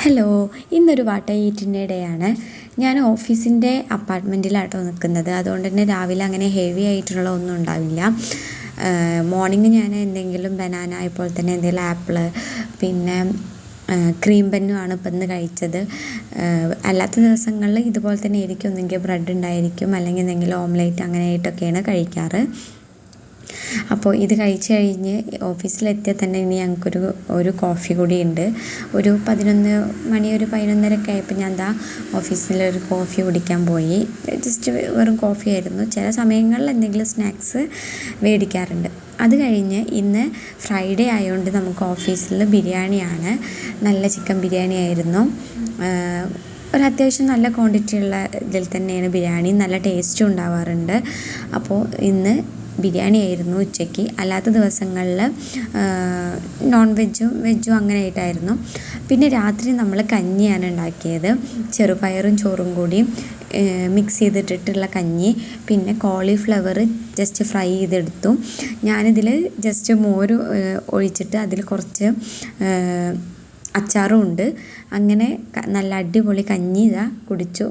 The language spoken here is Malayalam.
ഹലോ, ഇന്നൊരു വാട്ട ഈറ്റിൻ്റെ ഡേയാണ്. ഞാൻ ഓഫീസിൻ്റെ അപ്പാർട്ട്മെൻറ്റിലാട്ടോ നിൽക്കുന്നത്. അതുകൊണ്ട് തന്നെ രാവിലെ അങ്ങനെ ഹെവി ആയിട്ടുള്ള ഒന്നും ഉണ്ടാവില്ല. മോർണിംഗ് ഞാൻ എന്തെങ്കിലും ബനാന, ഇപ്പോൾ തന്നെ എന്തെങ്കിലും ആപ്പിള്, പിന്നെ ക്രീം ബന്നുമാണ് ഇപ്പം ഇന്ന് കഴിച്ചത്. അല്ലാത്ത ദിവസങ്ങളിൽ ഇതുപോലെ തന്നെ ആയിരിക്കും. ഒന്നെങ്കിൽ ബ്രെഡ് ഉണ്ടായിരിക്കും, അല്ലെങ്കിൽ എന്തെങ്കിലും ഓംലേറ്റ് അങ്ങനെ ആയിട്ടൊക്കെയാണ് കഴിക്കാറ്. അപ്പോൾ ഇത് കഴിച്ച് കഴിഞ്ഞ് ഓഫീസിലെത്തിയാൽ തന്നെ ഇനി ഞങ്ങൾക്കൊരു കോഫി കൂടി ഉണ്ട്. ഒരു 11 മണി, ഒരു 11:30 ആയപ്പോൾ ഞാൻ ഓഫീസിലൊരു കോഫി കുടിക്കാൻ പോയി. ജസ്റ്റ് വെറും കോഫി ആയിരുന്നു. ചില സമയങ്ങളിൽ എന്തെങ്കിലും സ്നാക്സ് മേടിക്കാറുണ്ട്. അത് കഴിഞ്ഞ് ഇന്ന് ഫ്രൈഡേ ആയതുകൊണ്ട് നമുക്ക് ഓഫീസിൽ ബിരിയാണിയാണ്. നല്ല ചിക്കൻ ബിരിയാണി ആയിരുന്നു. ഒരു അത്യാവശ്യം നല്ല ക്വാണ്ടിറ്റി ഉള്ള ഇതിൽ തന്നെയാണ് ബിരിയാണി. നല്ല ടേസ്റ്റും ഉണ്ടാവാറുണ്ട്. അപ്പോൾ ഇന്ന് ബിരിയാണി ആയിരുന്നു ഉച്ചയ്ക്ക്. അല്ലാത്ത ദിവസങ്ങളിൽ നോൺ വെജും അങ്ങനെ ആയിട്ടായിരുന്നു. പിന്നെ രാത്രി നമ്മൾ കഞ്ഞിയാണ് ഉണ്ടാക്കിയത്. ചെറുപയറും ചോറും കൂടി മിക്സ് ചെയ്തിട്ടിട്ടുള്ള കഞ്ഞി. പിന്നെ കോളിഫ്ലവർ ജസ്റ്റ് ഫ്രൈ ചെയ്തെടുത്തു. ഞാനിതിൽ ജസ്റ്റ് മോര് ഒഴിച്ചിട്ട് അതിൽ കുറച്ച് അച്ചാറും ഉണ്ട്. അങ്ങനെ നല്ല അടിപൊളി കഞ്ഞി കുടിച്ചു.